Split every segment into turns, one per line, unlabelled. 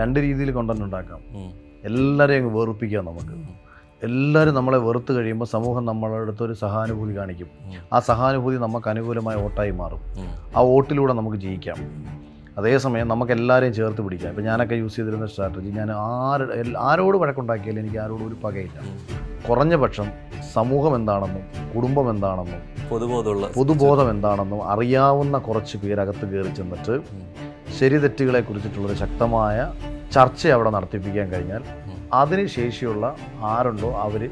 രണ്ട് രീതിയിൽ കണ്ടന്റ് ഉണ്ടാക്കാം. എല്ലാവരെയും അങ്ങ് വെറുപ്പിക്കാം. നമുക്ക് എല്ലാവരും നമ്മളെ വെറുത്ത് കഴിയുമ്പോൾ സമൂഹം നമ്മളുടെ അടുത്തൊരു സഹാനുഭൂതി കാണിക്കും. ആ സഹാനുഭൂതി നമുക്ക് അനുകൂലമായ വോട്ടായി മാറും. ആ വോട്ടിലൂടെ നമുക്ക് ജയിക്കാം. അതേസമയം നമുക്ക് എല്ലാവരെയും ചേർത്ത് പിടിക്കാം. ഇപ്പം ഞാനൊക്കെ യൂസ് ചെയ്തിരുന്ന സ്ട്രാറ്റജി, ഞാൻ ആരോട് വഴക്കുണ്ടാക്കിയാലും എനിക്ക് ആരോടും ഒരു പകയില്ല. കുറഞ്ഞ പക്ഷം സമൂഹം എന്താണെന്നും കുടുംബം എന്താണെന്നും പൊതുബോധം എന്താണെന്നും അറിയാവുന്ന കുറച്ച് പേരകത്ത് കയറി ചെന്നിട്ട് ശരി തെറ്റുകളെ കുറിച്ചിട്ടുള്ളൊരു ശക്തമായ ചർച്ച അവിടെ നടത്തിപ്പിക്കാൻ കഴിഞ്ഞാൽ അതിന് ശേഷിയുള്ള ആരുണ്ടോ അവർ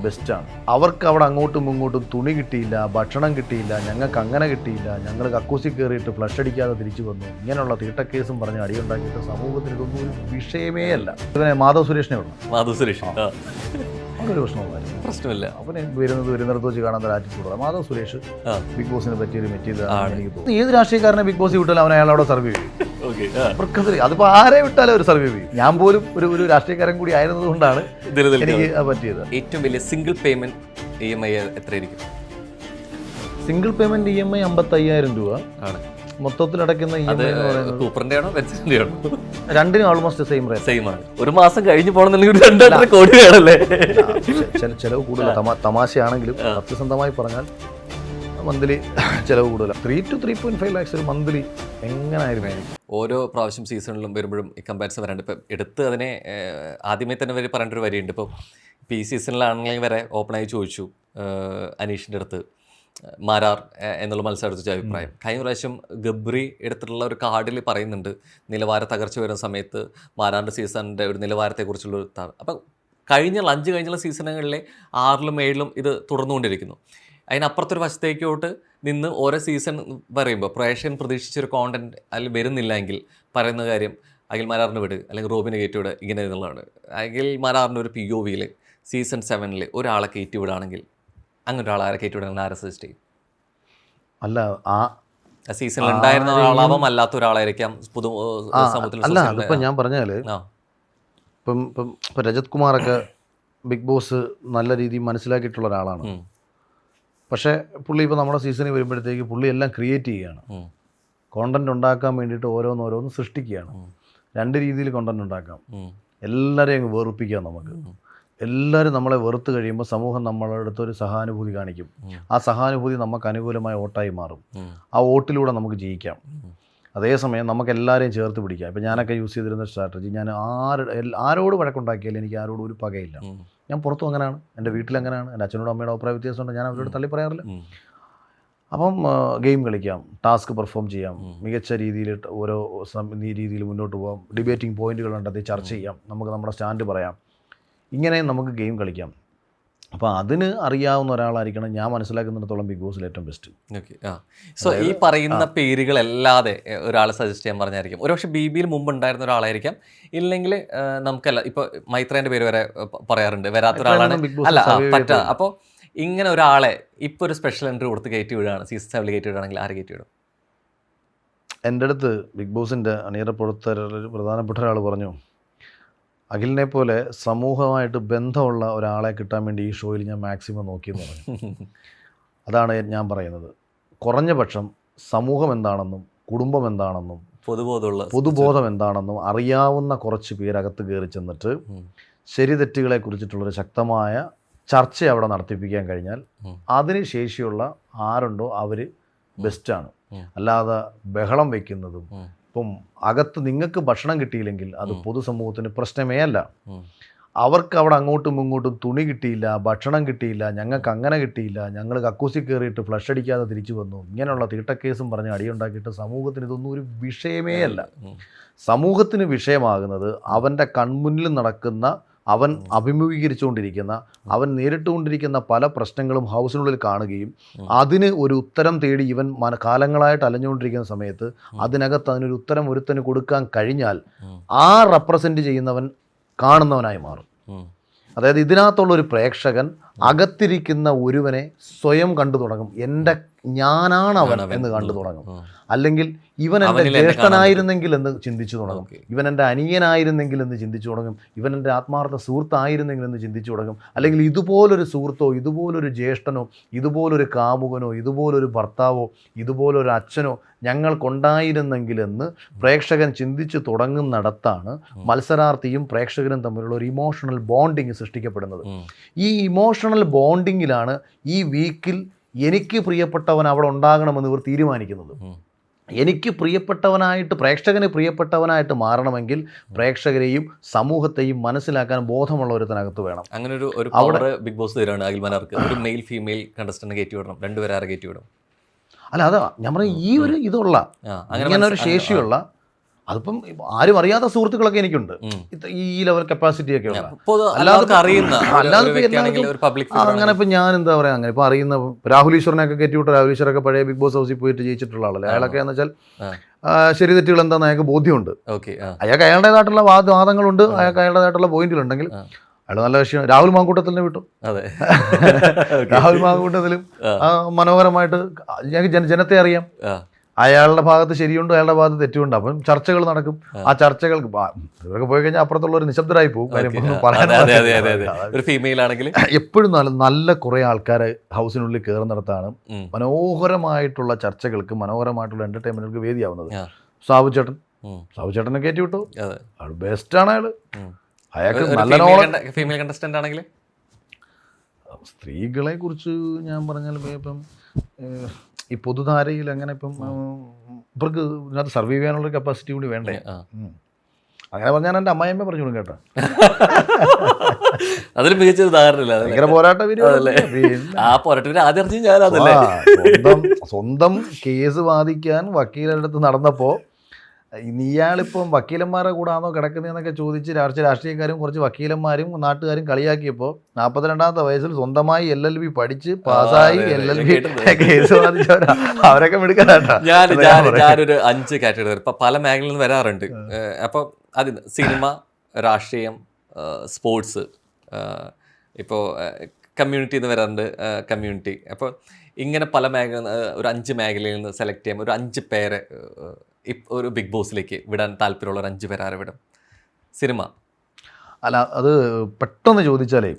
ബെസ്റ്റാണ്. അവർക്ക് അവിടെ അങ്ങോട്ടും ഇങ്ങോട്ടും തുണി കിട്ടിയില്ല, ഭക്ഷണം കിട്ടിയില്ല, ഞങ്ങൾക്ക് അങ്ങനെ കിട്ടിയില്ല, ഞങ്ങൾ കക്കൂസി കയറിയിട്ട് ഫ്ലഷ് അടിക്കാതെ തിരിച്ചു വന്നു, ഇങ്ങനെയുള്ള തീട്ടക്കേസും പറഞ്ഞ് അടിയുണ്ടാക്കിയിട്ട് സമൂഹത്തിന് ഇതൊന്നും ഒരു വിഷയമേ അല്ല. ഇതിനെ മാധവ് സുരേഷിനെ ഉള്ളു. അതൊരു പ്രശ്നമില്ല. അവന് വരുന്നിടത്ത് വെച്ച് കാണാൻ ഒരു ആറ്റിറ്റ്യൂഡ്. മാധവ് സുരേഷ് ബിഗ് ബോസിനെ പറ്റിയൊരു മെറ്റീരിയൽ എനിക്ക് തോന്നുന്നു. ഏത് രാഷ്ട്രീയക്കാരനെ ബിഗ് ബോസ് വിട്ടാലും അവൻ അയാളവിടെ സർവൈവ് ചെയ്യും. അതിപ്പോ ആരെ വിട്ടാലും അവർ സർവൈവ് ചെയ്യും. ഞാൻ പോലും ഒരു രാഷ്ട്രീയക്കാരൻ കൂടി ആയിരുന്നത് കൊണ്ടാണ് എനിക്ക് പറ്റിയത്.
ഏറ്റവും വലിയ സിംഗിൾ പേയ്മെന്റ് EMI എത്രയായിരിക്കും?
സിംഗിൾ പേയ്മെന്റ് EMI 55,000 രൂപ ആണ്. മൊത്തത്തിൽ അടയ്ക്കുന്ന രണ്ടിനും ഓൾമോസ്റ്റ് സെയിം
ആണ്. ഒരു മാസം കഴിഞ്ഞ് പോകണമെന്നുണ്ടെങ്കിൽ 2.5 കോടി വേണമല്ലേ?
ചെലവ് കൂടുതൽ. തമാശയാണെങ്കിലും സത്യസന്ധമായി പറഞ്ഞാൽ മന്ത്ലി ചിലവ് കൂടുതലാണ്. 3 to 3.5 lakhs ഒരു മന്ത്ലി എങ്ങനെയായിരുന്നു.
ഓരോ പ്രാവശ്യം സീസണിലും വരുമ്പോഴും ഈ കമ്പാരിസൺ വരാണ്ട്. ഇപ്പം എടുത്ത് അതിനെ ആദ്യമേ തന്നെ വരെ പറയേണ്ട ഒരു വരിയുണ്ട്. ഇപ്പോൾ ഈ സീസണിലാണെങ്കിൽ വരെ ഓപ്പണായി ചോദിച്ചു അനീഷിൻ്റെ അടുത്ത് മാരാർ എന്നുള്ള മത്സരത്തിച്ച അഭിപ്രായം. കഴിഞ്ഞ പ്രാവശ്യം ഗബ്രി എടുത്തിട്ടുള്ള ഒരു കാർഡിൽ പറയുന്നുണ്ട് നിലവാര തകർച്ച വരുന്ന സമയത്ത് മാരാറിൻ്റെ സീസണിൻ്റെ ഒരു നിലവാരത്തെക്കുറിച്ചുള്ളൊരു അപ്പം കഴിഞ്ഞുള്ള സീസണുകളിലെ 6ലും 7ലും ഇത് തുടർന്നുകൊണ്ടിരിക്കുന്നു. അതിനപ്പുറത്തൊരു വശത്തേക്കോട്ട് നിന്ന് ഓരോ സീസൺ പറയുമ്പോൾ പ്രേക്ഷകൻ പ്രതീക്ഷിച്ചൊരു കോണ്ടന്റ് അതിൽ വരുന്നില്ലെങ്കിൽ പറയുന്ന കാര്യം അഖിൽ മാരാറിന് വിട്, അല്ലെങ്കിൽ റോബിനെ കയറ്റി വിട്, ഇങ്ങനെ എന്നുള്ളതാണ്. അഖിൽ മാരാറിൻ്റെ ഒരു POVയിൽ സീസൺ 7 ഒരാളെ കയറ്റി വിടുകയാണെങ്കിൽ അങ്ങനെ ഒരാളെ കയറ്റി വിടുകയാണെങ്കിൽ ആരെ സജസ്റ്റ് ചെയ്യും?
അല്ല, ആ
സീസണിൽ ഉണ്ടായിരുന്ന ഒരാളാവാം, അല്ലാത്ത ഒരാളായിരിക്കാം പൊതു സമൂഹത്തിൽ.
അല്ല, അതിപ്പോൾ ഞാൻ പറഞ്ഞാൽ ഇപ്പം രജത് കുമാറൊക്കെ ബിഗ് ബോസ് നല്ല രീതിയിൽ മനസ്സിലാക്കിയിട്ടുള്ള ഒരാളാണ്. പക്ഷേ പുള്ളി ഇപ്പോൾ നമ്മുടെ സീസണിൽ വരുമ്പോഴത്തേക്ക് പുള്ളി എല്ലാം ക്രിയേറ്റ് ചെയ്യുകയാണ്. കോണ്ടന്റ് ഉണ്ടാക്കാൻ വേണ്ടിയിട്ട് ഓരോന്നോരോന്ന് സൃഷ്ടിക്കുകയാണ്. രണ്ട് രീതിയിൽ കോണ്ടന്റ് ഉണ്ടാക്കാം. എല്ലാവരെയും അങ്ങ് വെറുപ്പിക്കാം. നമുക്ക് എല്ലാവരും നമ്മളെ വെറുത്ത് കഴിയുമ്പോൾ സമൂഹം നമ്മളുടെ അടുത്തൊരു സഹാനുഭൂതി കാണിക്കും. ആ സഹാനുഭൂതി നമുക്ക് അനുകൂലമായ വോട്ടായി മാറും. ആ വോട്ടിലൂടെ നമുക്ക് ജയിക്കാം. അതേസമയം നമുക്ക് എല്ലാവരെയും ചേർത്ത് പിടിക്കാം. ഇപ്പം ഞാനൊക്കെ യൂസ് ചെയ്തിരുന്ന സ്ട്രാറ്റജി, ഞാൻ ആരോട് വഴക്കുണ്ടാക്കിയാലും എനിക്ക് ആരോടും ഒരു പകയില്ല. ഞാൻ പുറത്തും അങ്ങനെയാണ്, എൻ്റെ വീട്ടിലങ്ങനെയാണ്, എൻ്റെ അച്ഛനോടും അമ്മയുടെ അഭിപ്രായ വ്യത്യാസമുണ്ട്, ഞാൻ അവരോട് തള്ളി പറയാറില്ല. അപ്പം ഗെയിം കളിക്കാം, ടാസ്ക് പെർഫോം ചെയ്യാം, മികച്ച രീതിയിൽ ഓരോ രീതിയിൽ മുന്നോട്ട് പോകാം, ഡിബേറ്റിംഗ് പോയിന്റുകൾ ഉണ്ടെങ്കിൽ ചർച്ച ചെയ്യാം, നമുക്ക് നമ്മുടെ സ്റ്റാൻഡ് പറയാം, ഇങ്ങനെ നമുക്ക് ഗെയിം കളിക്കാം. അപ്പോൾ അതിന് അറിയാവുന്ന ഒരാളായിരിക്കണം ഞാൻ മനസ്സിലാക്കുന്നിടത്തോളം ബിഗ് ബോസിൽ ഏറ്റവും ബെസ്റ്റ്.
ഓക്കെ. സോ ഈ പറയുന്ന പേരുകളല്ലാതെ ഒരാളെ സജസ്റ്റ് ചെയ്യാൻ പറഞ്ഞായിരിക്കും. ഒരുപക്ഷെ BBയിൽ മുമ്പ് ഉണ്ടായിരുന്ന ഒരാളായിരിക്കാം, ഇല്ലെങ്കിൽ നമുക്കല്ല. ഇപ്പോൾ മൈത്രേൻ്റെ പേര് വരെ പറയാറുണ്ട്, വരാത്ത ഒരാളാണ് അല്ല പറ്റാ. അപ്പോൾ ഇങ്ങനെ ഒരാളെ ഇപ്പോൾ ഒരു സ്പെഷ്യൽ എൻട്രി കൊടുത്ത് കയറ്റി വിടുകയാണ്, സീസൺ 7 കയറ്റി വിടുകയാണെങ്കിൽ ആരെ കയറ്റി വിടും?
എൻ്റെ അടുത്ത് ബിഗ് ബോസിൻ്റെ അണിയറപ്പുറത്തൊരു പ്രധാനപ്പെട്ട ഒരാൾ പറഞ്ഞു, അഖിലിനെ പോലെ സമൂഹമായിട്ട് ബന്ധമുള്ള ഒരാളെ കിട്ടാൻ വേണ്ടി ഈ ഷോയിൽ ഞാൻ മാക്സിമം നോക്കിയെന്ന് പറഞ്ഞു. അതാണ് ഞാൻ പറയുന്നത്. കുറഞ്ഞ പക്ഷം സമൂഹം എന്താണെന്നും കുടുംബം എന്താണെന്നും പൊതുബോധം എന്താണെന്നും അറിയാവുന്ന കുറച്ച് പേരകത്ത് കയറി ചെന്നിട്ട് ശരി തെറ്റുകളെ കുറിച്ചിട്ടുള്ളൊരു ശക്തമായ ചർച്ച അവിടെ നടത്തിപ്പിക്കാൻ കഴിഞ്ഞാൽ അതിന് ശേഷിയുള്ള ആരുണ്ടോ അവർ ബെസ്റ്റാണ്. അല്ലാതെ ബഹളം വയ്ക്കുന്നതും ഇപ്പം അകത്ത് നിങ്ങൾക്ക് ഭക്ഷണം കിട്ടിയില്ലെങ്കിൽ അത് പൊതുസമൂഹത്തിന് പ്രശ്നമേ അല്ല. അവർക്ക് അവിടെ അങ്ങോട്ടും ഇങ്ങോട്ടും തുണി കിട്ടിയില്ല, ഭക്ഷണം കിട്ടിയില്ല, ഞങ്ങൾക്ക് അങ്ങനെ കിട്ടിയില്ല, ഞങ്ങൾ കക്കൂസി കയറിയിട്ട് ഫ്ലഷ് അടിക്കാതെ തിരിച്ചു വന്നു, ഇങ്ങനെയുള്ള തീട്ടക്കേസും പറഞ്ഞ് അടിയുണ്ടാക്കിയിട്ട് സമൂഹത്തിന് ഇതൊന്നും ഒരു വിഷയമേ അല്ല. സമൂഹത്തിന് വിഷയമാകുന്നത് അവൻ്റെ കൺമുന്നിൽ നടക്കുന്ന, അവൻ അഭിമുഖീകരിച്ചുകൊണ്ടിരിക്കുന്ന, അവൻ നേരിട്ടുകൊണ്ടിരിക്കുന്ന പല പ്രശ്നങ്ങളും ഹൗസിനുള്ളിൽ കാണുകയും അതിന് ഒരു ഉത്തരം തേടി ഇവൻ കാലങ്ങളായിട്ട് അലഞ്ഞുകൊണ്ടിരിക്കുന്ന സമയത്ത് അതിനകത്ത് അതിനൊരു ഉത്തരം ഒരുത്തന് കൊടുക്കാൻ കഴിഞ്ഞാൽ ആ റെപ്രസെൻ്റ് ചെയ്യുന്നവൻ കാണുന്നവനായി മാറും. അതായത് ഇതിനകത്തുള്ള ഒരു പ്രേക്ഷകൻ അകത്തിരിക്കുന്ന ഒരുവനെ സ്വയം കണ്ടു തുടങ്ങും. എൻ്റെ ഞാനാണ് അവൻ എന്ന് കണ്ടു തുടങ്ങും. അല്ലെങ്കിൽ ഇവൻ എൻ്റെ ജ്യേഷ്ഠനായിരുന്നെങ്കിൽ എന്ന് ചിന്തിച്ചു തുടങ്ങും. ഇവൻ എൻ്റെ അനിയനായിരുന്നെങ്കിൽ എന്ന് ചിന്തിച്ചു തുടങ്ങും. ഇവൻ എൻ്റെ ആത്മാർത്ഥ സുഹൃത്തായിരുന്നെങ്കിൽ എന്ന് ചിന്തിച്ചു തുടങ്ങും. അല്ലെങ്കിൽ ഇതുപോലൊരു സുഹൃത്തോ, ഇതുപോലൊരു ജ്യേഷ്ഠനോ, ഇതുപോലൊരു കാമുകനോ, ഇതുപോലൊരു ഭർത്താവോ, ഇതുപോലൊരു അച്ഛനോ ഞങ്ങൾക്കുണ്ടായിരുന്നെങ്കിലെന്ന് പ്രേക്ഷകൻ ചിന്തിച്ചു തുടങ്ങുന്നിടത്താണ് മത്സരാർത്ഥിയും പ്രേക്ഷകനും തമ്മിലുള്ള ഒരു ഇമോഷണൽ ബോണ്ടിങ് സൃഷ്ടിക്കപ്പെടുന്നത്. ഈ ഇമോഷണൽ ബോണ്ടിങ്ങിലാണ് ഈ വീക്കിൽ എനിക്ക് പ്രിയപ്പെട്ടവൻ അവിടെ ഉണ്ടാകണമെന്ന് ഇവർ തീരുമാനിക്കുന്നത്. എനിക്ക് പ്രിയപ്പെട്ടവനായിട്ട്, പ്രേക്ഷകന് പ്രിയപ്പെട്ടവനായിട്ട് മാറണമെങ്കിൽ പ്രേക്ഷകരെയും സമൂഹത്തെയും മനസ്സിലാക്കാൻ ബോധമുള്ള ഒരുത്തനകത്ത് വേണം.
അങ്ങനെ ഒരു പവർ ബിഗ് ബോസ് തരാണ് അഖിൽ മാരാർക്ക്. ഒരു മെയിൽ ഫീമെയിൽ കണ്ടസ്റ്റന്റ് കയറ്റി വിടണം, രണ്ടുപേരെ കയറ്റി വിടും.
അല്ല, അതാ ഞാൻ പറഞ്ഞ ഈ ഒരു ഇതുള്ള അങ്ങനെ ഒരു ശേഷിയുള്ള, അതിപ്പം ആരും അറിയാത്ത സുഹൃത്തുക്കളൊക്കെ എനിക്കുണ്ട്, ഈ ലെവൽ കപ്പാസിറ്റി ഒക്കെ ഉള്ള. അങ്ങനെ ഇപ്പം ഞാൻ എന്താ പറയാ, അങ്ങനെ ഇപ്പം അറിയുന്ന രാഹുൽ ഈശ്വറിനെയൊക്കെ കയറ്റിവിട്ട, രാഹുൽ ഈശ്വറൊക്കെ പഴയ ബിഗ് ബോസ് ഹൗസിൽ പോയിട്ട് ജയിച്ചിട്ടുള്ള ആളല്ലേ. അയാളൊക്കെ എന്ന് വെച്ചാൽ ശരി തെറ്റുകൾ എന്താണെന്ന് അയാൾക്ക് ബോധ്യമുണ്ട്. അയാൾക്ക് അയാളുടേതായിട്ടുള്ള വാദങ്ങളുണ്ട്, അയാൾക്ക് അയാളുടേതായിട്ടുള്ള പോയിന്റുകളുണ്ടെങ്കിൽ അയാൾ നല്ല വിഷയം. രാഹുൽ മാങ്കൂട്ടത്തിനെ വിട്ടു. രാഹുൽ മാങ്കൂട്ടത്തിലും മനോഹരമായിട്ട് ജനത്തെ അറിയാം. അയാളുടെ ഭാഗത്ത് ശരിയുണ്ട്, അയാളുടെ ഭാഗത്ത് തെറ്റുണ്ട്. അപ്പം ചർച്ചകൾ നടക്കും. ആ ചർച്ചകൾക്ക് ഇവരൊക്കെ പോയി കഴിഞ്ഞാൽ അപ്പുറത്തുള്ള ഒരു നിശബ്ദരായി പോകും. എപ്പോഴും നല്ല കുറെ ആൾക്കാരെ ഹൗസിനുള്ളിൽ കയറുന്നിടത്താണ് മനോഹരമായിട്ടുള്ള ചർച്ചകൾക്ക്, മനോഹരമായിട്ടുള്ള എന്റർടൈൻമെന്റുകൾക്ക് വേദിയാവുന്നത്. സാബു ചേട്ടനെ കയറ്റി വിട്ടു. അയാൾ ബെസ്റ്റാണ്. അയാൾക്ക് നല്ല
ഫീമെയിൽ കണ്ടസ്റ്റന്റ് ആണെങ്കിൽ
സ്ത്രീകളെ കുറിച്ച് ഞാൻ പറഞ്ഞാൽ ഇപ്പം ഈ പൊതുധാരയിൽ അങ്ങനെ ഇപ്പം ഇവർക്ക് ഇതിനകത്ത് സർവൈവ് ചെയ്യാനുള്ള കപ്പാസിറ്റി കൂടി വേണ്ടേ. അങ്ങനെ പറഞ്ഞാൽ എൻ്റെ അമ്മായിയമ്മ പറഞ്ഞു കൊടുക്കും കേട്ടോ.
അതൊരു മികച്ച ഉദാഹരണമില്ല.
ഭയങ്കര സ്വന്തം കേസ് വാദിക്കാൻ വക്കീലിൻ്റെ അടുത്ത് നടന്നപ്പോൾ ഇയാളിപ്പം വക്കീലന്മാരുടെ കൂടാണോ കിടക്കുന്നതെന്നൊക്കെ ചോദിച്ച് രാഷ്ട്രീയക്കാരും കുറച്ച് വക്കീലന്മാരും നാട്ടുകാരും കളിയാക്കിയപ്പോൾ 42ാമത്തെ വയസ്സിൽ സ്വന്തമായി LLB പഠിച്ച് പാസ്സായി LLB കേസ് വാദിച്ചവരാ. അവരൊക്കെ മിടുക്കനാട്ടാ.
ഞാനൊരു 5 കാറ്റഗറി ഇപ്പം പല മേഖലയിൽ നിന്ന് വരാറുണ്ട്. അപ്പം അതിന് സിനിമ, രാഷ്ട്രീയം, സ്പോർട്സ്, ഇപ്പോൾ കമ്മ്യൂണിറ്റി എന്ന് വരാറുണ്ട്, കമ്മ്യൂണിറ്റി. അപ്പോൾ ഇങ്ങനെ പല മേഖല, ഒരു 5 മേഖലയിൽ നിന്ന് സെലക്ട് ചെയ്യാൻ ഒരു 5 പേരെ ഒരു ബിഗ് ബോസിലേക്ക് വിടാൻ താല്പര്യമുള്ള ഒരു 5 പേരെ ആരെ വിടും? സിനിമ
അല്ല, അത് പെട്ടെന്ന് ചോദിച്ചാലേ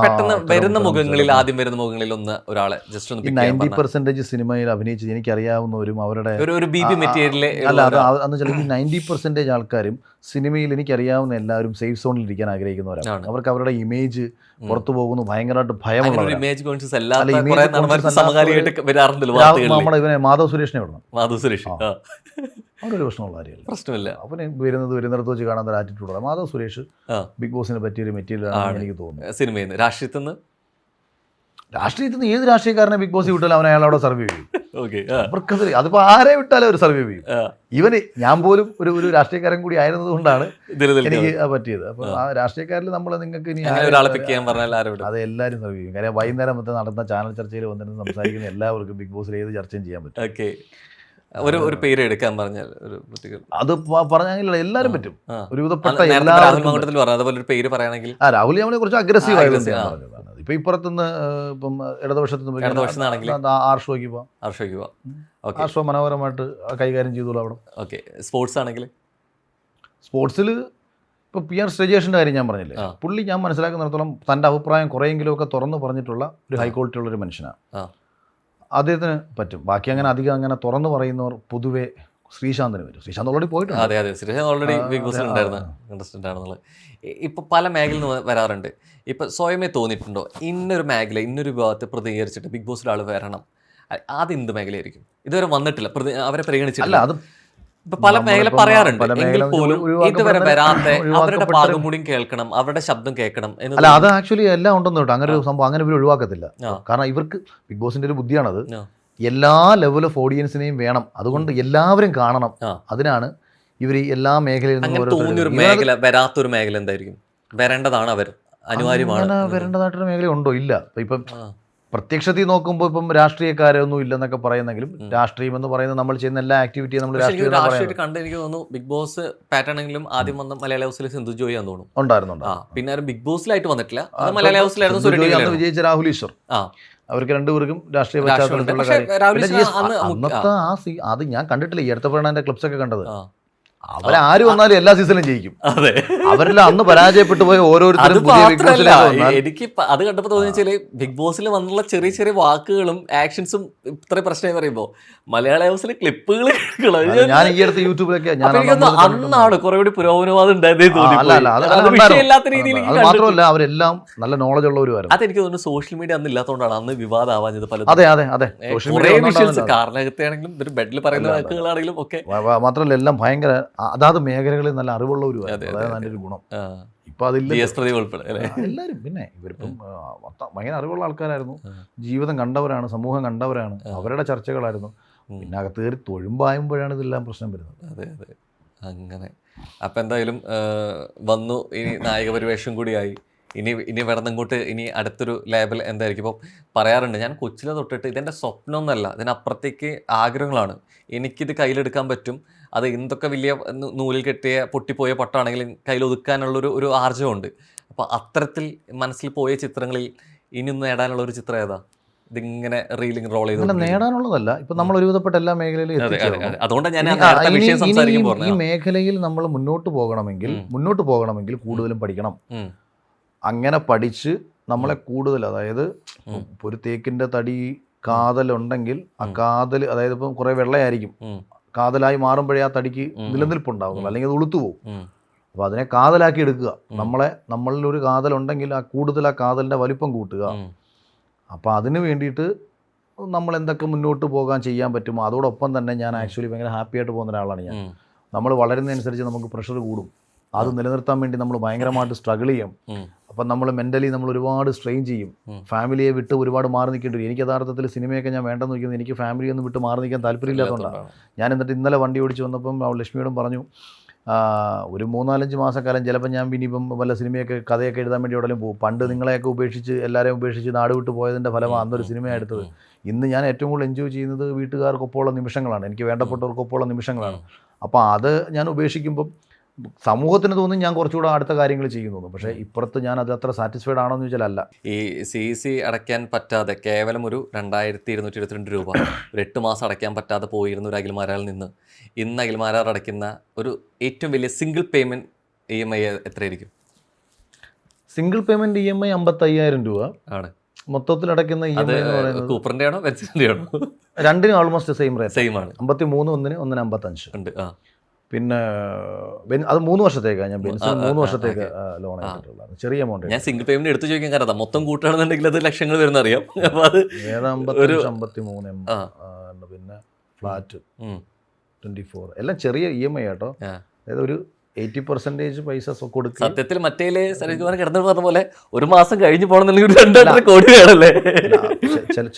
പെട്ടെന്ന് വരുന്ന മുഖങ്ങളിൽ, ആദ്യം വരുന്ന മുഖങ്ങളിൽ ഒരാളെ ജസ്റ്റ് ഒന്ന്
90% സിനിമയിൽ അഭിനയിച്ച് എനിക്കറിയാവുന്നവരും അവരുടെ
ഒരു BB മെറ്റീരിയൽ
അല്ല, അത് എന്ന് വെച്ചാൽ 90% ആൾക്കാരും സിനിമയിൽ എനിക്കറിയാവുന്ന എല്ലാവരും സേഫ് സോണിൽ ഇരിക്കാൻ ആഗ്രഹിക്കുന്നവരാണ്. അവർക്ക് അവരുടെ ഇമേജ് പുറത്തു പോകുന്നു, ഭയങ്കരമായിട്ട് ഭയമുള്ള നമ്മുടെ ഇവനെ മാധവ് സുരേഷിനെ വിടണം. അവരൊരു പ്രശ്നമുള്ള കാര്യമല്ല,
പ്രശ്നമില്ല.
അവന് വരുന്നിടത്ത് വെച്ച് കാണാൻ ഒരു ആറ്റിറ്റ്യൂഡ്. മാധവ് സുരേഷ് ബിഗ് ബോസിനെ പറ്റിയൊരു മെറ്റീരിയൽ ആണെന്ന് എനിക്ക് തോന്നുന്നു.
സിനിമയിൽ നിന്ന്, രാഷ്ട്രീയത്തിൽ നിന്ന്
ഏത് രാഷ്ട്രീയക്കാരനെ ബിഗ് ബോസ് വിട്ടാലും അവനെ അയാളവിടെ സർവൈവ് ചെയ്യും. അതിപ്പോ ആരെ വിട്ടാലും അവർ സർവൈവ് ചെയ്യും. ഇവന് ഞാൻ പോലും ഒരു രാഷ്ട്രീയക്കാരൻ കൂടി ആയിരുന്നത് കൊണ്ടാണ് എനിക്ക് പറ്റിയത്. അപ്പൊ ആ രാഷ്ട്രീയക്കാരിൽ നമ്മൾ നിങ്ങൾക്ക് ഇനി അത് എല്ലാവരും സർവൈവ് ചെയ്യും. കാര്യം വൈകുന്നേരം നടന്ന ചാനൽ ചർച്ചയിൽ വന്നിട്ട് സംസാരിക്കുന്ന എല്ലാവർക്കും ബിഗ് ബോസിൽ ഏത് ചർച്ചയും ചെയ്യാൻ പറ്റും.
ഒരു പേര് എടുക്കാൻ പറഞ്ഞാൽ
അത് പറഞ്ഞാൽ എല്ലാവരും പറ്റും. ഒരു വിധപ്പെട്ട
പേര് പറയുകയാണെങ്കിൽ
രാഹുൽ യാമിനെ കുറിച്ച് അഗ്രസീവ് ആയിരുന്നു. ഇപ്പൊ ഇപ്പുറത്തുനിന്ന് ഇപ്പം ഇടതുപക്ഷത്തുനിന്ന് ആർഷോയ്ക്ക് പോവാം. ആർഷോ മനോഹരമായിട്ട് കൈകാര്യം ചെയ്തോളൂ അവിടെ.
ഓക്കെ. സ്പോർട്സ് ആണെങ്കിൽ
സ്പോർട്സിൽ ഇപ്പോൾ PR ശ്രീജേഷിൻ്റെ കാര്യം ഞാൻ പറഞ്ഞില്ലേ, പുള്ളി ഞാൻ മനസ്സിലാക്കുന്നിടത്തോളം തൻ്റെ അഭിപ്രായം കുറേയെങ്കിലും ഒക്കെ തുറന്നു പറഞ്ഞിട്ടുള്ള ഒരു ഹൈ ക്വാളിറ്റി ഉള്ളൊരു മനുഷ്യനാണ്. അദ്ദേഹത്തിന് പറ്റും. ബാക്കി അങ്ങനെ അധികം അങ്ങനെ തുറന്നു പറയുന്നവർ പൊതുവെ ശ്രീശാന്തിന് വരും. ശ്രീശാന്ത് ഓൾറെഡി പോയിട്ടുണ്ട്.
അതെ, ശ്രീശാന്ത് ഓൾറെഡി ബിഗ് ബോസിൽ ഉണ്ടായിരുന്ന കണ്ടസ്റ്റന്റ് ആണെന്നുള്ളത്. ഇപ്പോൾ പല മേഖലയിൽ നിന്ന് വരാറുണ്ട്. ഇപ്പം സ്വയമേ തോന്നിയിട്ടുണ്ടോ ഇന്നൊരു മേഖല, ഇന്നൊരു വിഭാഗത്തെ പ്രതികരിച്ചിട്ട് ബിഗ് ബോസിൽ ആൾ വരണം? അത് എന്ത് മേഖലയായിരിക്കും? ഇതുവരെ വന്നിട്ടില്ല, അവരെ പരിഗണിച്ചിട്ടില്ല.
അത്
ഇപ്പൊ പല മേഖല പറയാറുണ്ട്, എങ്കിൽ പോലും ഇതുവരെ വരാത്ത അവരുടെ ഭാഗം കൂടി കേൾക്കണം, അവരുടെ ശബ്ദം കേൾക്കണം.
അല്ല, അത് ആക്ച്വലി എല്ലാം ഉണ്ടെന്ന് കേട്ടോ. അങ്ങനെ ഒരു സംഭവം അങ്ങനെ ഇവർ ഒഴിവാക്കത്തില്ല. കാരണം ഇവർക്ക് ബിഗ് ബോസിന്റെ ഒരു ബുദ്ധിയാണത്. എല്ലാ ലെവൽ ഓഫ് ഓഡിയൻസിനെയും വേണം. അതുകൊണ്ട് എല്ലാവരും കാണണം. അതിനാണ് ഇവർ എല്ലാ മേഖലയിൽ
നിന്നും മേഖല വരാത്തൊരു മേഖല എന്തായിരിക്കും? വരേണ്ടതാണ്, അവർ അനിവാര്യമാണ്.
വരേണ്ടതായിട്ടൊരു മേഖല ഉണ്ടോ? ഇല്ല. ഇപ്പം പ്രത്യക്ഷത്തിൽ നോക്കുമ്പോൾ ഇപ്പം രാഷ്ട്രീയക്കാരൊന്നും ഇല്ലെന്നൊക്കെ പറയുന്നെങ്കിലും രാഷ്ട്രീയം എന്ന് പറയുന്നത് നമ്മൾ ചെയ്യുന്ന എല്ലാ ആക്ടിവിറ്റിയും നമ്മൾ
രാഷ്ട്രീയമായിട്ട് കണ്ട് എനിക്ക് തോന്നുന്നു ബിഗ് ബോസ് പാറ്റേൺ ആണെങ്കിലും ആദ്യം വന്ന മലയാള ഹൗസിൽ സിന്ധു ജോയി ആണെന്ന് തോന്നുന്നു
ഉണ്ടായിരുന്നുണ്ട്.
പിന്നെ ബിഗ് ബോസിലായിട്ട് വന്നിട്ടില്ല, അത് മലയാള ഹൗസിലായിരുന്നു
വിജയിച്ച രാഹുൽ ഈശ്വർ. അവർക്ക് രണ്ടുപേർക്കും രാഷ്ട്രീയ പശ്ചാത്തലത്തിലുള്ള കാര്യം അത് ഞാൻ കണ്ടിട്ടില്ല. ഈ അടുത്ത അതിന്റെ ക്ലിപ്സ് ഒക്കെ കണ്ടത്. അവരാര് വന്നാലും എല്ലാ സീസണിലും ജയിക്കും. അവരെല്ലാം അന്ന് പരാജയപ്പെട്ടു പോയ ഓരോരുത്തരും
എനിക്ക് അത് കണ്ടപ്പോൾ തോന്നിയാല് ബിഗ് ബോസിൽ വന്നുള്ള ചെറിയ ചെറിയ വാക്കുകളും ആക്ഷൻസും ഇത്ര പ്രശ്നം പറയുമ്പോ മലയാള ഹൗസിലെ ക്ലിപ്പുകൾ
ഞാൻ ഈ അടുത്ത് യൂട്യൂബിലൊക്കെ
അന്നാണ് കുറെ കൂടി പുരോഗമനവാദം ഉണ്ടായതേ
അത് മാത്രമല്ല അവരെല്ലാം നല്ല നോളജ് ഉള്ളവരുമായിരുന്നു.
അതെനിക്ക് തോന്നുന്നു സോഷ്യൽ മീഡിയ അന്ന് ഇല്ലാത്തതുകൊണ്ടാണ് അന്ന് വിവാദമാവാഞ്ഞത് പലതും.
അതെ അതെ അതെ
കാരണകത്തെയാണെങ്കിലും ഒരു ബെഡിൽ പറയുന്ന വാക്കുകളാണെങ്കിലും ഒക്കെ
മാത്രമല്ല എല്ലാം ഭയങ്കര അതാത് മേഖലകളിൽ നല്ല അറിവുള്ളവരുമായിരുന്നു. അതായത് നല്ലൊരു ഗുണം. ഇപ്പൊ അതില്ല എല്ലാവരും. പിന്നെ ഇവരിപ്പം ഭയങ്കര അറിവുള്ള ആൾക്കാരായിരുന്നു, ജീവിതം കണ്ടവരാണ്, സമൂഹം കണ്ടവരാണ്, അവരുടെ ചർച്ചകളായിരുന്നു. പിന്നെ അകത്ത് കയറി തൊഴുമ്പായുമ്പോഴാണ് ഇതെല്ലാം പ്രശ്നം വരുന്നത്.
അതെ അതെ അങ്ങനെ. അപ്പം എന്തായാലും വന്നു, ഇനി നായക പരിവേഷം കൂടിയായി. ഇനി ഇങ്ങോട്ട് ഇനി അടുത്തൊരു ലേബൽ എന്തായിരിക്കും? ഇപ്പോൾ പറയാറുണ്ട്, ഞാൻ കൊച്ചിലെ തൊട്ടിട്ട് ഇതെൻ്റെ സ്വപ്നമൊന്നുമല്ല, ഇതിനപ്പുറത്തേക്ക് ആഗ്രഹങ്ങളാണ്. എനിക്കിത് കയ്യിലെടുക്കാൻ പറ്റും, അത് എന്തൊക്കെ വലിയ നൂലിൽ കെട്ടിയ പൊട്ടിപ്പോയ പൊട്ടാണെങ്കിലും കയ്യിൽ ഒതുക്കാനുള്ളൊരു ആർജവമുണ്ട്. അപ്പോൾ അത്തരത്തിൽ മനസ്സിൽ പോയ ചിത്രങ്ങളിൽ ഇനി നേടാനുള്ള ഒരു ചിത്രം ഏതാ? ഇതിങ്ങനെ റീലിംഗ് റോൾ ചെയ്ത്
നേടാനുള്ളതല്ല. ഇപ്പം നമ്മൾ ഒരുവിധപ്പെട്ട എല്ലാ മേഖലയിലും
അതുകൊണ്ടാണ് ഞാൻ
ഈ മേഖലയിൽ നമ്മൾ മുന്നോട്ട് പോകണമെങ്കിൽ കൂടുതലും പഠിക്കണം. അങ്ങനെ പഠിച്ച് നമ്മളെ കൂടുതൽ, അതായത് ഒരു തേക്കിൻ്റെ തടി കാതലുണ്ടെങ്കിൽ ആ കാതൽ, അതായത് ഇപ്പം കുറേ വെള്ളയായിരിക്കും, കാതലായി മാറുമ്പോഴേ ആ തടിക്ക് നിലനിൽപ്പുണ്ടാകുന്നുള്ളൂ, അല്ലെങ്കിൽ അത് ഉളുത്തു പോകും. അപ്പോൾ അതിനെ കാതലാക്കി എടുക്കുക. നമ്മളിലൊരു കാതലുണ്ടെങ്കിൽ ആ കൂടുതൽ ആ കാതലിൻ്റെ വലിപ്പം കൂട്ടുക. അപ്പോൾ അതിന് വേണ്ടിയിട്ട് നമ്മൾ എന്തൊക്കെ മുന്നോട്ട് പോകാൻ ചെയ്യാൻ പറ്റുമോ അതോടൊപ്പം തന്നെ ഞാൻ ആക്ച്വലി ഭയങ്കര ഹാപ്പി ആയിട്ട് പോകുന്ന ഒരാളാണ് ഞാൻ. നമ്മൾ വളരുന്നതനുസരിച്ച് നമുക്ക് പ്രഷർ കൂടും. അത് നിലനിർത്താൻ വേണ്ടി നമ്മൾ ഭയങ്കരമായിട്ട് സ്ട്രഗിൾ ചെയ്യും. അപ്പം നമ്മൾ മെൻ്റലി നമ്മൾ ഒരുപാട് സ്ട്രെയിൻ ചെയ്യും. ഫാമിലിയെ വിട്ട് ഒരുപാട് മാറി നിൽക്കേണ്ടി വരും. എനിക്ക് യഥാർത്ഥത്തിൽ സിനിമയൊക്കെ ഞാൻ വേണ്ടെന്ന് വയ്ക്കുന്നത് എനിക്ക് ഫാമിലിയൊന്നും വിട്ട് മാറി നിൽക്കാൻ താല്പര്യമില്ലാത്തതുകൊണ്ടാണ്. ഞാൻ എന്നിട്ട് ഇന്നലെ വണ്ടി ഓടിച്ച് വന്നപ്പം ലക്ഷ്മിയോടും പറഞ്ഞു, ഒരു 3-4 മാസക്കാലം ചിലപ്പോൾ ഞാൻ ഇനിയിപ്പം വല്ല സിനിമയൊക്കെ കഥയൊക്കെ എഴുതാൻ വേണ്ടി എവിടെയും പോകും. പണ്ട് നിങ്ങളെയൊക്കെ ഉപേക്ഷിച്ച് എല്ലാവരെയും ഉപേക്ഷിച്ച് നാട് വിട്ട് പോയതിൻ്റെ ഫലമാണ് അന്നൊരു സിനിമ എടുത്തത്. ഇന്ന് ഞാൻ ഏറ്റവും കൂടുതൽ എൻജോയ് ചെയ്യുന്നത് വീട്ടുകാർക്കൊപ്പമുള്ള നിമിഷങ്ങളാണ്, എനിക്ക് വേണ്ടപ്പെട്ടവർക്കൊപ്പമുള്ള നിമിഷങ്ങളാണ്. അപ്പോൾ അത് ഞാൻ ഉപേക്ഷിക്കുമ്പം സമൂഹത്തിന് തോന്നും ഞാൻ കുറച്ചുകൂടെ അടുത്ത കാര്യങ്ങൾ ചെയ്യുന്നു. പക്ഷേ ഇപ്പുറത്ത് ഞാൻ അത് അത്ര സാറ്റിസ്ഫൈഡ് ആണോ എന്ന് ചോദിച്ചാൽ അല്ല.
ഈ CC അടയ്ക്കാൻ പറ്റാതെ കേവലം ഒരു 2222 രൂപ ഒരു 8 മാസം അടയ്ക്കാൻ പറ്റാതെ പോയിരുന്ന ഒരു അഖിൽമാരാറിൽ നിന്ന് ഇന്ന് അഖിൽമാരാർ അടയ്ക്കുന്ന ഒരു ഏറ്റവും വലിയ സിംഗിൾ പേയ്മെൻറ്റ് EMI എത്രയായിരിക്കും?
സിംഗിൾ പേയ്മെൻറ്റ് EMI 55,000 രൂപ ആണ്. മൊത്തത്തിൽ അടയ്ക്കുന്ന EMI എന്ന് പറയുന്നത്
കൂപ്പറിൻ്റെ ആണോ ബെൻസിൻ്റെ ആണോ?
രണ്ടിനും ഓൾമോസ്റ്റ് സെയിം റേറ്റ്,
സെയിം ആണ്.
53 ഒന്നിന് 55
ഉണ്ട്.
പിന്നെ അത് 3 വർഷത്തേക്കാണ് ഞാൻ ബെൻസിന് 3 വർഷത്തേക്ക് ലോൺ ആയിട്ടുള്ളത്. ചെറിയ എമൗണ്ട്.
ഞാൻ സിംഗിൾ പേയ്മെന്റ് എടുത്ത് ചോദിക്കാൻ കാരണം മൊത്തം കൂട്ടുകയാണെന്നുണ്ടെങ്കിൽ അത് ലക്ഷങ്ങൾ വരുന്ന അറിയാം. അപ്പോൾ അത്
53 പിന്നെ ഫ്ലാറ്റ് 24 എല്ലാം ചെറിയ EMI കേട്ടോ. അതായത് ഒരു 80% പൈസ കൊടുക്കുക.
സത്യത്തിൽ മറ്റേല് സരികുമാർ കിടന്നു പറഞ്ഞ പോലെ ഒരു മാസം കഴിഞ്ഞ് പോകണമെന്നുണ്ടെങ്കിൽ 2-2.5 കോടി വേണമല്ലേ?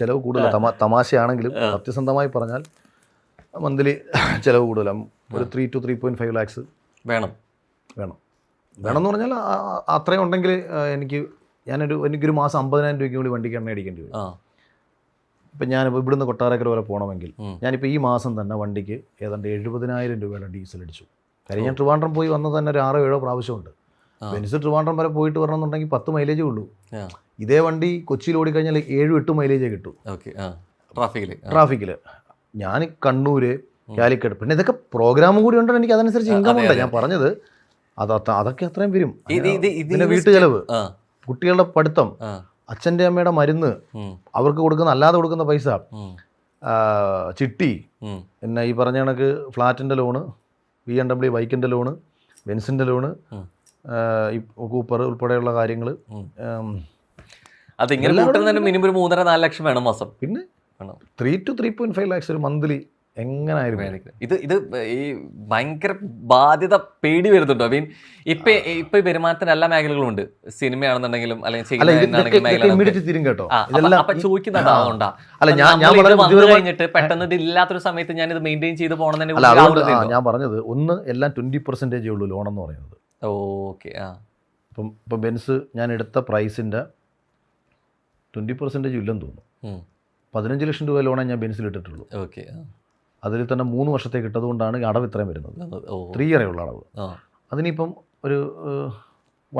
ചിലവ് കൂടുതൽ. തമാശയാണെങ്കിലും സത്യസന്ധമായി പറഞ്ഞാൽ മന്ത്ലി ചിലവ് കൂടുതലാണ്. ഒരു 3 to 3.5 lakhs വേണമെന്ന് പറഞ്ഞാൽ അത്രയും ഉണ്ടെങ്കിൽ എനിക്കൊരു മാസം 50,000 രൂപയ്ക്ക് കൂടി വണ്ടിക്ക് എണ്ണ അടിക്കേണ്ടി വരും. ഇപ്പം ഞാനിപ്പോൾ ഇവിടുന്ന് കൊട്ടാരക്കര വരെ പോകണമെങ്കിൽ ഞാനിപ്പോൾ ഈ മാസം തന്നെ വണ്ടിക്ക് ഏതാണ്ട് 70,000 രൂപയുടെ ഡീസൽ അടിച്ചു. കാര്യം ഞാൻ ട്രിവാൻഡ്രം പോയി വന്നത് തന്നെ ഒരു 6-7 പ്രാവശ്യമുണ്ട്. ബെൻസ് ട്രിവാൻഡ്രം വരെ പോയിട്ട് വരണമെന്നുണ്ടെങ്കിൽ 10 മൈലേജേ ഉള്ളൂ. ഇതേ വണ്ടി കൊച്ചിയിൽ ഓടിക്കഴിഞ്ഞാൽ 7-8 മൈലേജേ കിട്ടും ട്രാഫിക്കിൽ. ഞാൻ കണ്ണൂർ, കാലിക്കട്ട്, പിന്നെ ഇതൊക്കെ പ്രോഗ്രാമും കൂടി ഉണ്ടോ, എനിക്ക് അതനുസരിച്ച് ഇൻകം ഉണ്ട്. ഞാൻ പറഞ്ഞത് അതൊക്കെ അത്രയും വരും. പിന്നെ വീട്ടുചെലവ്, കുട്ടികളുടെ പഠിത്തം, അച്ഛൻ്റെ അമ്മയുടെ മരുന്ന്, അവർക്ക് അല്ലാതെ കൊടുക്കുന്ന പൈസ, ചിട്ടി, പിന്നെ ഈ പറഞ്ഞ കണക്ക് ഫ്ലാറ്റിൻ്റെ ലോണ്, BMW ബൈക്കിൻ്റെ ലോണ്, ബെൻസിൻ്റെ ലോണ്, ഈ കൂപ്പർ ഉൾപ്പെടെയുള്ള കാര്യങ്ങൾ.
അതിങ്ങനെ മിനിമം ഒരു 3-4 ലക്ഷം വേണം മാസം.
പിന്നെ 3 to 3.5 lakhs ഒരു മന്ത്ലി എങ്ങനായിരുന്നു.
ഇത് ഈ ഭയങ്കര ബാധ്യത പേടി വരുന്നുണ്ടോ? മീൻ ഇപ്പൊ പെരുമാറ്റത്തിന് എല്ലാ മേഖലകളും ഉണ്ട്. സിനിമയാണെന്നുണ്ടെങ്കിലും അല്ലെങ്കിൽ
തിരും കേട്ടോ.
ചോദിക്കുന്നതാ കഴിഞ്ഞിട്ട് പെട്ടെന്ന് ഇത് ഇല്ലാത്തൊരു സമയത്ത് ഞാൻ ഇത് മെയിൻറ്റെയിൻ ചെയ്ത് പോകണം.
ഞാൻ പറഞ്ഞത് ഒന്ന് എല്ലാം 20% ഉള്ളൂ ലോൺ എന്ന് പറയുന്നത്.
ഓക്കെ.
ഇപ്പം ബെൻസ് ഞാൻ എടുത്ത പ്രൈസിൻ്റെ 20% ഇല്ലെന്ന് തോന്നുന്നു.
ഉം.
15 ലക്ഷം രൂപ ലോണേ ഞാൻ ബെൻസിലിട്ടിട്ടുള്ളൂ.
ഓക്കെ.
അതിൽ തന്നെ 3 വർഷത്തേക്ക് ഇട്ടതുകൊണ്ടാണ് ഈ അടവ് ഇത്രയും വരുന്നത്.
ഓ
3 ഇയറേ ഉള്ള അടവ്.
ആ
അതിനിപ്പം ഒരു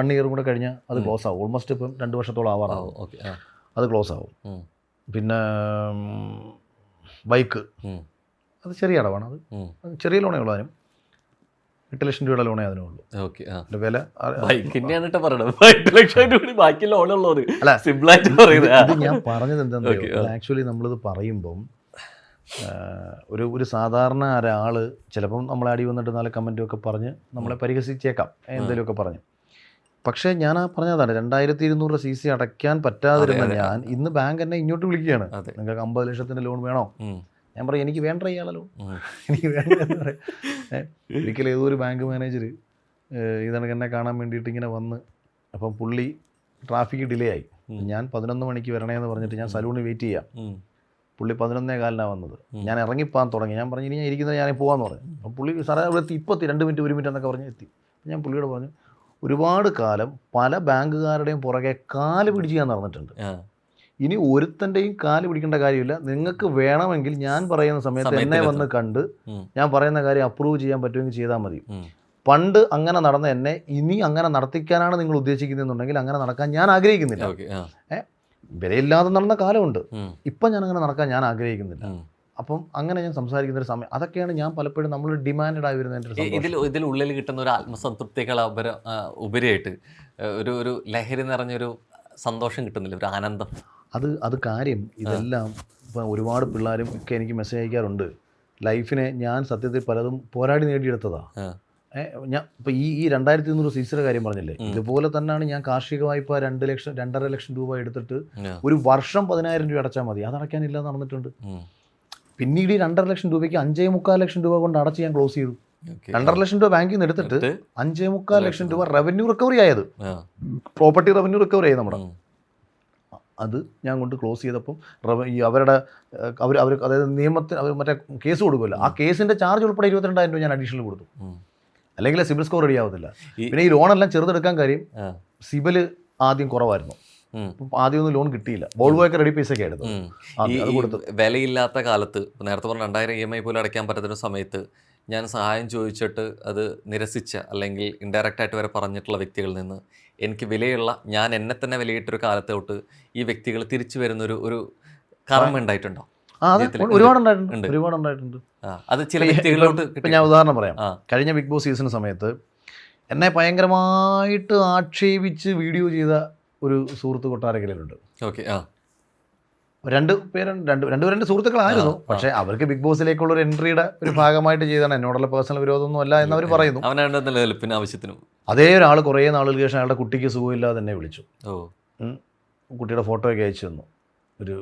1 ഇയറും കൂടെ കഴിഞ്ഞാൽ അത് ക്ലോസ് ആവും. ഓൾമോസ്റ്റ് ഇപ്പം 2 വർഷത്തോളം ആവാറാവും.
ഓക്കെ. ആ
അത് ക്ലോസ് ആവും.
ഉം.
പിന്നെ ബൈക്ക്,
ഉം.
അത് ചെറിയ അടവാണ്.
ഉം.
അത് ചെറിയ ലോണേ ഉള്ളൂ. അതിനും 8 ലക്ഷം രൂപയുടെ ലോണേ അതിനുള്ളൂ.
ഓക്കെ. ആ
അതിൻ്റെ വില
ബൈക്കിന്റെയാണ് കേട്ടോ പറയണത്. 8 ലക്ഷം രൂപ ബാക്കി ലോണുള്ളത്
അല്ല,
സിമ്പിളായിട്ട് പറയുന്നത്.
ഇത് ഞാൻ പറഞ്ഞത് എന്താണെന്ന് ആക്ച്വലി നമ്മളിത് പറയുമ്പം ഒരു സാധാരണ ഒരാൾ ചിലപ്പം നമ്മളെ അടി വന്നിട്ട് 4 കമൻറ്റും ഒക്കെ പറഞ്ഞ് നമ്മളെ പരിഹസിച്ചേക്കാം, എന്തെങ്കിലുമൊക്കെ പറഞ്ഞ്. പക്ഷേ ഞാൻ ആ പറഞ്ഞതാണ്, 2200 CC അടയ്ക്കാൻ പറ്റാതിരുന്ന ഞാൻ ഇന്ന് ബാങ്ക് എന്നെ ഇങ്ങോട്ട് വിളിക്കുകയാണ്, നിങ്ങൾക്ക് 50 ലക്ഷത്തിൻ്റെ ലോൺ വേണോ? ഞാൻ പറയും എനിക്ക് വേണ്ട ഇയാളെ ലോൺ, എനിക്ക് വേണ്ട എന്ന് പറയും. ഒരിക്കലും ഏതോ ഒരു ബാങ്ക് മാനേജർ ഇതണക്ക് എന്നെ കാണാൻ വേണ്ടിയിട്ട് ഇങ്ങനെ വന്ന്, അപ്പം പുള്ളി ട്രാഫിക് ഡിലേ ആയി. ഞാൻ 11 മണിക്ക് വരണേന്ന് പറഞ്ഞിട്ട് ഞാൻ സലൂണിൽ വെയിറ്റ് ചെയ്യാം. പുള്ളി 11:15 വന്നത്. ഞാൻ ഇറങ്ങിപ്പോകാൻ തുടങ്ങി. ഞാൻ പറഞ്ഞു ഇനി ഞാൻ ഇരിക്കുന്നത് ഞാൻ പോകാമെന്ന് പറഞ്ഞു. അപ്പം പുള്ളി സാറേ അവിടെ എത്തി, ഇപ്പോൾ 2 മിനിറ്റ് 1 മിനിറ്റ് എന്നൊക്കെ പറഞ്ഞ് എത്തി. ഞാൻ പുള്ളിയോട് പറഞ്ഞു, ഒരുപാട് കാലം പല ബാങ്കുകാരുടെയും പുറകെ കാല് പിടിച്ച് ഞാൻ നടന്നിട്ടുണ്ട്. ഇനി ഒരുത്തൻ്റെയും കാല് പിടിക്കേണ്ട കാര്യമില്ല. നിങ്ങൾക്ക് വേണമെങ്കിൽ ഞാൻ പറയുന്ന സമയത്ത് എന്നെ വന്ന് കണ്ട് ഞാൻ പറയുന്ന കാര്യം അപ്രൂവ് ചെയ്യാൻ പറ്റുമെങ്കിൽ ചെയ്താൽ മതി. പണ്ട് അങ്ങനെ നടന്ന എന്നെ ഇനി അങ്ങനെ നടത്തിക്കാനാണ് നിങ്ങൾ ഉദ്ദേശിക്കുന്നതെന്നുണ്ടെങ്കിൽ അങ്ങനെ നടക്കാൻ ഞാൻ ആഗ്രഹിക്കുന്നില്ല. വിലയില്ലാതെ നടന്ന കാലമുണ്ട്, ഇപ്പം ഞാൻ അങ്ങനെ നടക്കാൻ ഞാൻ ആഗ്രഹിക്കുന്നില്ല. അപ്പം അങ്ങനെ ഞാൻ സംസാരിക്കുന്ന ഒരു സമയം, അതൊക്കെയാണ് ഞാൻ പലപ്പോഴും നമ്മൾ ഡിമാൻഡഡ് ആയി വരുന്നതിൻ്റെ
ഇതിനുള്ളിൽ കിട്ടുന്ന ഒരു ആത്മസംതൃപ്തികൾ ഉപരിയായിട്ട് ഒരു ലഹരി നിറഞ്ഞൊരു സന്തോഷം കിട്ടുന്നില്ല, ഒരു ആനന്ദം. അത് കാര്യം ഇതെല്ലാം ഇപ്പം ഒരുപാട് പിള്ളേരും ഒക്കെ എനിക്ക് മെസ്സേജ് അയക്കാറുണ്ട്. ലൈഫിനെ ഞാൻ സത്യത്തിൽ പലതും പോരാടി നേടിയെടുത്തതാണ്. ഞാൻ ഇപ്പോൾ ഈ 2200 CCയുടെ കാര്യം പറഞ്ഞില്ലേ, ഇതുപോലെ തന്നെയാണ് ഞാൻ കാർഷിക വായ്പ 2 ലക്ഷം 2.5 ലക്ഷം രൂപ എടുത്തിട്ട് ഒരു വർഷം 10,000 രൂപ അടച്ചാൽ മതി, അതടയ്ക്കാനില്ലാതെ നടന്നിട്ടുണ്ട്. പിന്നീട് ഈ 2.5 ലക്ഷം രൂപയ്ക്ക് 5.25 ലക്ഷം രൂപ കൊണ്ട് അടച്ച് ഞാൻ ക്ലോസ് ചെയ്തു. 2.5 ലക്ഷം രൂപ ബാങ്കിൽ നിന്ന് എടുത്തിട്ട് 5.25 ലക്ഷം രൂപ റവന്യൂ റിക്കവറി ആയത്, പ്രോപ്പർട്ടി റവന്യൂ റിക്കവറി ആയി നമ്മുടെ. അത് ഞാൻ കൊണ്ട് ക്ലോസ് ചെയ്തപ്പം ഈ അവരുടെ അവർ അതായത് നിയമത്തിന് അവർ മറ്റേ കേസ് കൊടുക്കുമല്ലോ, ആ കേസിൻ്റെ ചാർജ് ഉൾപ്പെടെ 22,000 രൂപ ഞാൻ അഡീഷണൽ കൊടുത്തു. അല്ലെങ്കിൽ സിബിൽ സ്കോർ റെഡി ആവത്തില്ല. പിന്നെ ഈ ലോണെല്ലാം ചെറുതെടുക്കാൻ കാര്യം സിബിൽ ആദ്യം കുറവായിരുന്നു, ആദ്യമൊന്നും ലോൺ കിട്ടിയില്ല. വോൾവോയൊക്കെ റെഡി പൈസയൊക്കെ ആയിരുന്നു. വിലയില്ലാത്ത കാലത്ത് നേരത്തെ പറഞ്ഞ 2000 EMI പോലും അടയ്ക്കാൻ പറ്റുന്ന സമയത്ത് ഞാൻ സഹായം ചോദിച്ചിട്ട് അത് നിരസിച്ച അല്ലെങ്കിൽ ഇൻഡയറക്റ്റ് ആയിട്ട് വരെ പറഞ്ഞിട്ടുള്ള വ്യക്തികളിൽ നിന്ന് എനിക്ക് വിലയുള്ള ഞാൻ എന്നെ തന്നെ വിലയിട്ടൊരു കാലത്തോട്ട് ഈ വ്യക്തികൾ തിരിച്ചു വരുന്നൊരു കർമ്മ ഉണ്ടായിട്ടുണ്ടോ?
ഒരുപാടുണ്ടായിട്ടുണ്ട്.
അത് ചില വ്യക്തികളിലോട്ട്
ഇപ്പം ഞാൻ ഉദാഹരണം പറയാം. കഴിഞ്ഞ ബിഗ് ബോസ് സീസൺ സമയത്ത് എന്നെ ഭയങ്കരമായിട്ട് ആക്ഷേപിച്ച് വീഡിയോ ചെയ്ത ഒരു സുഹൃത്ത് കൊട്ടാരക്കരയിലുണ്ട്.
ഓക്കെ.
രണ്ടുപേരും സുഹൃത്തുക്കളായിരുന്നു, പക്ഷേ അവർക്ക് ബിഗ് ബോസിലേക്കുള്ള ഒരു എൻട്രിയുടെ ഒരു ഭാഗമായിട്ട് ചെയ്താണ്. എന്നോടുള്ള പേഴ്സണൽ വിരോധമൊന്നും അല്ല എന്ന് അവർ പറയുന്നു.
നിലനിൽപ്പിന് ആവശ്യത്തിനും
അതേ ഒരാൾ കുറേ നാളുകൾക്ക് ശേഷം അയാളുടെ കുട്ടിക്ക് സുഖമില്ലാതെ എന്നെ വിളിച്ചു. കുട്ടിയുടെ ഫോട്ടോയൊക്കെ അയച്ചു തന്നു. ഒരു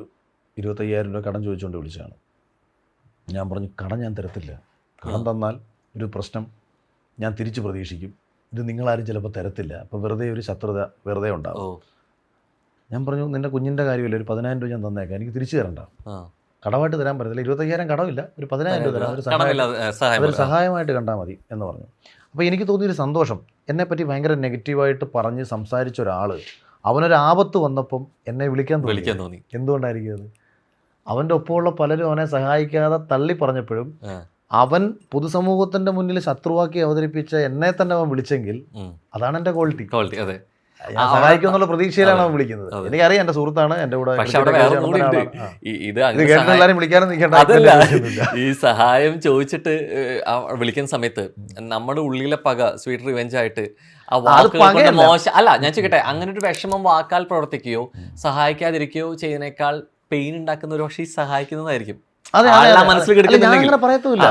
25,000 രൂപ കടം ചോദിച്ചുകൊണ്ട് വിളിച്ചതാണ്. ഞാൻ പറഞ്ഞു കടം ഞാൻ തരത്തില്ല, കടം തന്നാൽ ഒരു പ്രശ്നം ഞാൻ തിരിച്ച് പ്രതീക്ഷിക്കും, ഇത് നിങ്ങളാരും ചിലപ്പോൾ തരത്തില്ല, അപ്പോൾ വെറുതെ ഒരു ശത്രുത വെറുതെ ഉണ്ടാവും. ഞാൻ പറഞ്ഞു നിൻ്റെ കുഞ്ഞിൻ്റെ കാര്യമില്ല, ഒരു 10,000 രൂപ ഞാൻ തന്നേക്കാം, എനിക്ക് തിരിച്ചു തരണ്ട, കടമായിട്ട് തരാൻ പറ്റത്തില്ല, 25,000 കടമില്ല, ഒരു 10,000 രൂപ തരാം, അതൊരു സഹായമായിട്ട് കണ്ടാൽ മതി എന്ന് പറഞ്ഞു. അപ്പോൾ എനിക്ക് തോന്നിയൊരു സന്തോഷം, എന്നെപ്പറ്റി ഭയങ്കര നെഗറ്റീവായിട്ട് പറഞ്ഞ് സംസാരിച്ച ഒരാൾ അവനൊരു ആപത്ത് വന്നപ്പം എന്നെ വിളിക്കാൻ തോന്നി. എന്തുകൊണ്ടായിരിക്കും അത്? അവൻ്റെ ഒപ്പമുള്ള പലരും അവനെ സഹായിക്കാതെ തള്ളി പറഞ്ഞപ്പോഴും അവൻ പൊതുസമൂഹത്തിൻ്റെ മുന്നിൽ ശത്രുവാക്കി അവതരിപ്പിച്ച എന്നെ തന്നെ അവൻ വിളിച്ചെങ്കിൽ അതാണ് എൻ്റെ ക്വാളിറ്റി.
അതെ,
ഞാൻ സഹായിക്കുമെന്നുള്ള പ്രതീക്ഷയിലാണ് അവൻ വിളിക്കുന്നത്. എനിക്കറിയാം എൻ്റെ സുഹൃത്താണ്, എൻ്റെ കൂടെ എല്ലാവരും വിളിക്കാനും നിൽക്കേണ്ട.
ഈ സഹായം ചോദിച്ചിട്ട് വിളിക്കുന്ന സമയത്ത് നമ്മുടെ ഉള്ളിലെ പക സ്വീറ്റ് റിവെഞ്ച് ആയിട്ട് മോശം അല്ല. ഞാൻ ചോദിക്കട്ടെ, അങ്ങനെ ഒരു വിഷമം വാക്കാൽ പ്രവർത്തിക്കുകയോ സഹായിക്കാതിരിക്കുകയോ ചെയ്യുന്നേക്കാൾ പെയിൻ ഉണ്ടാക്കുന്ന ഒരു പക്ഷേ ഈ സഹായിക്കുന്നതായിരിക്കും മനസ്സിൽ കിടക്കുന്നില്ല.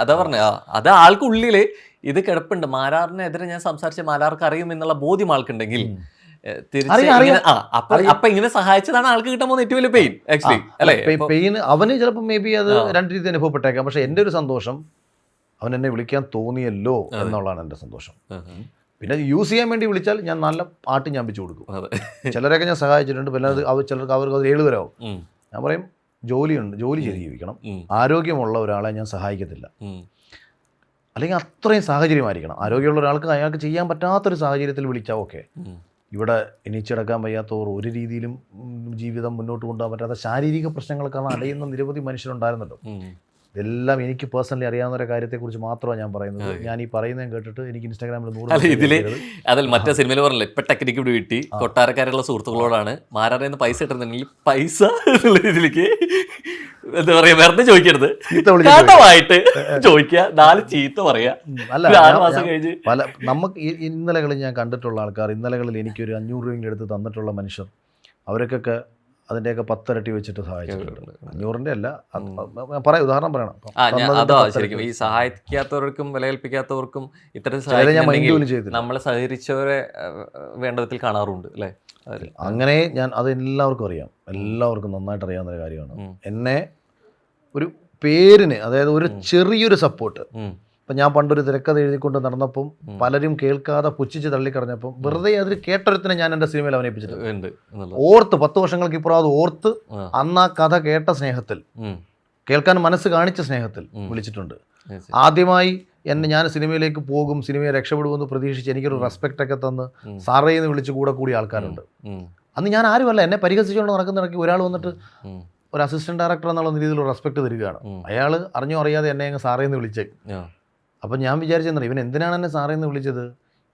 അതാ പറഞ്ഞ അത് ആൾക്കുള്ളില് ഇത് കിടപ്പുണ്ട്. മാരാറിനെതിരെ ഞാൻ സംസാരിച്ച മാരാർക്ക് അറിയും എന്നുള്ള ബോധ്യം ആൾക്കുണ്ടെങ്കിൽ അപ്പൊ ഇങ്ങനെ സഹായിച്ചതാണ് ആൾക്ക് കിട്ടാൻ പോകുന്ന ഏറ്റവും വലിയ പെയിൻ ആക്ച്വലി അല്ലേ.
പെയിൻ അവന് ചിലപ്പോൾ മേ ബി അത് 2 രീതി അനുഭവപ്പെട്ടേക്കാം. പക്ഷെ എൻ്റെ ഒരു സന്തോഷം അവൻ എന്നെ വിളിക്കാൻ തോന്നിയല്ലോ എന്നുള്ളതാണ് എൻ്റെ സന്തോഷം. പിന്നെ യൂസ് ചെയ്യാൻ വേണ്ടി വിളിച്ചാൽ ഞാൻ നല്ല പാട്ട് ഞാൻ വെച്ച് കൊടുക്കും. ചിലരൊക്കെ ഞാൻ സഹായിച്ചിട്ടുണ്ട്. പിന്നെ ചിലർക്ക് അവർക്ക് അത് 7 വരാവും. ഞാൻ പറയും ജോലിയുണ്ട്, ജോലി ചെയ്ത് ജീവിക്കണം, ആരോഗ്യമുള്ള ഒരാളെ ഞാൻ സഹായിക്കത്തില്ല. അല്ലെങ്കിൽ അത്രയും സാഹചര്യമായിരിക്കണം. ആരോഗ്യമുള്ള ഒരാൾക്ക് അയാൾക്ക് ചെയ്യാൻ പറ്റാത്തൊരു സാഹചര്യത്തിൽ വിളിച്ചാൽ ഓക്കെ, ഇവിടെ എണീച്ചടക്കാൻ വയ്യാത്തവർ, ഒരു രീതിയിലും ജീവിതം മുന്നോട്ട് കൊണ്ടുപോകാൻ പറ്റാത്ത ശാരീരിക പ്രശ്നങ്ങൾ കാരണം അലയുന്ന നിരവധി മനുഷ്യരുണ്ടായിരുന്നല്ലോ. ഇതെല്ലാം എനിക്ക് പേഴ്സണലി അറിയാവുന്ന ഒരു കാര്യത്തെക്കുറിച്ച് മാത്രമാണ് ഞാൻ പറയുന്നത്. ഞാൻ ഈ പറയുന്നത് കേട്ടിട്ട് എനിക്ക് ഇൻസ്റ്റാഗ്രാമിൽ 100
ഇതില് അതിൽ മറ്റേ സിനിമയിൽ പറഞ്ഞില്ല, ഇപ്പൊ ടെക്നിക്ക് ഇവിടെ കിട്ടി കൊട്ടാരക്കാരുള്ള സുഹൃത്തുക്കളോടാണ് മാരാറിന്ന് പൈസ കിട്ടുന്നുണ്ടെങ്കിൽ പൈസ എന്നുള്ള രീതിയിലേക്ക് എന്താ പറയാ, വെറുതെ ചോദിക്കരുത്, കാട്ടമായിട്ട് ചോദിക്കുക, 4 ചീത്ത പറയാ.
അല്ല,
6 മാസം കഴിഞ്ഞ്
പല നമുക്ക് ഇന്നലകളിൽ ഞാൻ കണ്ടിട്ടുള്ള ആൾക്കാർ, ഇന്നലകളിൽ എനിക്കൊരു 500 രൂപയെങ്കിലും എടുത്ത് തന്നിട്ടുള്ള മനുഷ്യർ, അവരൊക്കെ അതിൻ്റെയൊക്കെ 10 ഇരട്ടി വെച്ചിട്ട് സഹായിച്ചിട്ടുണ്ട്. 500-ൻ്റെ അല്ല, പറയാം, ഉദാഹരണം പറയണം.
അതാ ശരിക്കും ഈ സഹായിക്കാത്തവർക്കും വില കൽപ്പിക്കാത്തവർക്കും ഇത്തരത്തിൽ
ഞാൻ മൈൻഡ് പോലും ചെയ്തില്ല.
നമ്മളെ സഹകരിച്ചവരെ വേണ്ട വിധത്തിൽ കാണാറുണ്ട് അല്ലേ.
അങ്ങനെ ഞാൻ അത് എല്ലാവർക്കും അറിയാം, എല്ലാവർക്കും നന്നായിട്ട് അറിയാവുന്ന ഒരു കാര്യമാണ്. എന്നെ ഒരു പേരിന്, അതായത് ഒരു ചെറിയൊരു സപ്പോർട്ട്, ഇപ്പം ഞാൻ പണ്ടൊരു തിരക്കഥ എഴുതിക്കൊണ്ട് നടന്നപ്പം പലരും കേൾക്കാതെ പുച്ഛിച്ച് തള്ളിക്കളഞ്ഞപ്പം വെറുതെ അതിൽ കേട്ടൊരുത്തിനെ ഞാൻ എൻ്റെ സിനിമയിൽ അഭിനയിപ്പിച്ചിട്ടുണ്ട്. ഓർത്ത് 10 വർഷങ്ങൾക്ക് ഇപ്പുറം അത് ഓർത്ത് അന്ന് ആ കഥ കേട്ട സ്നേഹത്തിൽ, കേൾക്കാൻ മനസ്സ് കാണിച്ച സ്നേഹത്തിൽ വിളിച്ചിട്ടുണ്ട്. ആദ്യമായി ഞാൻ സിനിമയിലേക്ക് പോകും, സിനിമയെ രക്ഷപ്പെടുമെന്ന് പ്രതീക്ഷിച്ച് എനിക്കൊരു റെസ്പെക്റ്റ് ഒക്കെ തന്ന് സാറേ എന്ന് വിളിച്ച് കൂടിയ ആൾക്കാരുണ്ട്. അന്ന് ഞാൻ ആരുമല്ല, എന്നെ പരിഹസിച്ചുകൊണ്ട് നടക്കുന്നിടയ്ക്ക് ഒരാൾ വന്നിട്ട് ഒരു അസിസ്റ്റന്റ് ഡയറക്ടർ എന്നുള്ള രീതിയിൽ റെസ്പെക്ട് തരികയാണ്. അയാൾ അറിഞ്ഞോ അറിയാതെ എന്നെ അങ്ങ് സാറേ എന്ന് വിളിച്ചേ. അപ്പം ഞാൻ വിചാരിച്ചെന്നാൽ ഇവൻ എന്തിനാണ് എന്നെ സാറേ എന്ന് വിളിച്ചത്,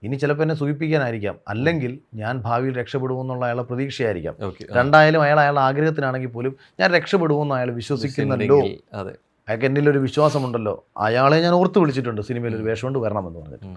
ഇനി ചിലപ്പോൾ എന്നെ സൂചിപ്പിക്കാനായിരിക്കാം, അല്ലെങ്കിൽ ഞാൻ ഭാവിയിൽ രക്ഷപ്പെടുമെന്നുള്ള അയാളെ പ്രതീക്ഷയായിരിക്കാം. രണ്ടായാലും അയാളുടെ ആഗ്രഹത്തിനാണെങ്കിൽ പോലും ഞാൻ രക്ഷപ്പെടുമെന്ന് അയാൾ വിശ്വസിക്കുന്നുണ്ടല്ലോ, അയാൾക്ക് എന്നിലൊരു വിശ്വാസമുണ്ടല്ലോ, അയാളെ ഞാൻ ഓർത്ത് വിളിച്ചിട്ടുണ്ട് സിനിമയിൽ ഒരു വേഷം കൊണ്ട് വരണമെന്ന് പറഞ്ഞിട്ട്.